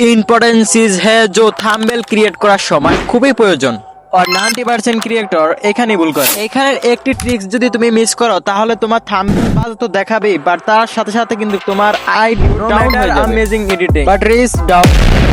Important चीज है जो থাম্বনেল ক্রিয়েট করার সময় খুবই প্রয়োজন আর 90% ক্রিয়েটর এখানেই ভুল করে। এখানের একটি ট্রিক্স যদি তুমি মিস করো তাহলে তোমার থাম্বনেল বাজ তো দেখাবেই, বাট তার সাথে সাথে কিন্তু তোমার আইডিও ডাউন হয়ে যাবে। Amazing editing but risk down.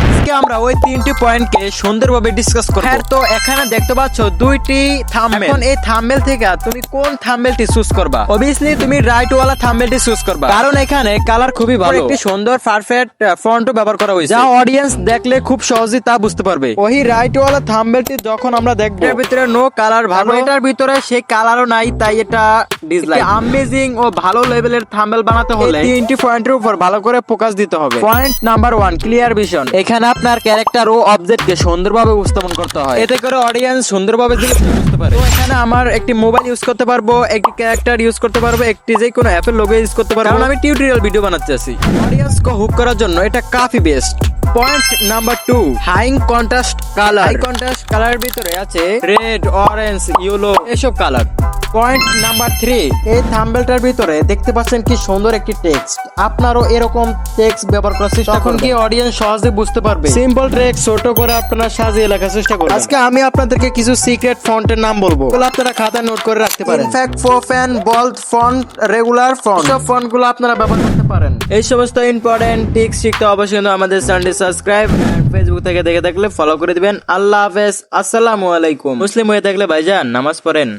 আজকে আমরা ওই তিনটি পয়েন্টকে সুন্দরভাবে ডিসকাস করব। হ্যাঁ, তো এখানে দেখতে পাচ্ছ দুইটি থাম্বনেল। এখন এই থাম্বনেল থেকে তুমি কোন থাম্বনেলটি চুজ করবা? অবভিয়াসলি তুমি রাইট ওয়ালা থাম্বনেলটি চুজ করবা, কারণ এখানে কালার খুবই ভালো, একটি সুন্দর পারফেক্ট ফন্টও ব্যবহার করা হয়েছে, যা অডিয়েন্স দেখলে খুব সহজেই তা বুঝতে পারবে। ওই রাইট ওয়ালা থাম্বনেলটি যখন আমরা দেখব, এর ভিতরে নো কালার ভালো, এটার ভিতরে সেই কালারও নাই, তাই এটা ডিসলাইক। অ্যামেজিং ও ভালো লেভেলের থাম্বনেল বানাতে হলে তিনটি পয়েন্টের উপর ভালো করে ফোকাস দিতে হবে। Point number 1, clear vision. এখানে আপনার ক্যারেক্টার ও অবজেক্টকে সুন্দরভাবে উপস্থাপন করতে হয়, এতে করে অডিয়েন্স সুন্দরভাবে বুঝতে পারে। তো এখানে আমার একটি মোবাইল ইউজ করতে পারবো, একটি ক্যারেক্টার ইউজ করতে পারবো, একটি যে কোনো অ্যাপের লোগো ইউজ করতে পারবো, কারণ আমি টিউটোরিয়াল ভিডিও বানাতে চাচ্ছি। অডিয়েন্সকে হুক করার জন্য এটা কাফি best. Point number 2, high contrast colour. High contrast কালারের ভিতরে আছে রেড, অরেঞ্জ, ইয়েলো এসব কালার। পয়েন্ট নাম্বার 3, এই থাম্বনেলটার ভিতরে দেখতে পাচ্ছেন কি সুন্দর একটি টেক্সট। আপনারও এরকম টেক্সট ব্যবহার করার চেষ্টা করুন, কি অডিয়েন্স সহজে বুঝতে পারবে। সিম্পল টেক্সট ছোট করে আপনারা সাজিয়ে লেখার চেষ্টা করুন। আজকে আমি আপনাদেরকে কিছু সিক্রেট ফন্টের নাম বলবো, এগুলো আপনারা খাতায় নোট করে রাখতে পারেন। ইনফ্যাক্ট ফোফ্যান, বোল্ড ফন্ট, রেগুলার ফন্ট, সব ফন্টগুলো আপনারা ব্যবহার করতে পারেন। এই সমস্ত ইম্পর্টেন্ট টিপস শিখতে অবশ্যই আমাদের চ্যানেলটি সাবস্ক্রাইব, ফেসবুক থেকে দেখে থাকলে ফলো করে দিবেন। আল্লাহ হাফেজ, আসসালামু আলাইকুম। মুসলিম হয়ে থাকলে ভাইজান নামাজ পড়েন।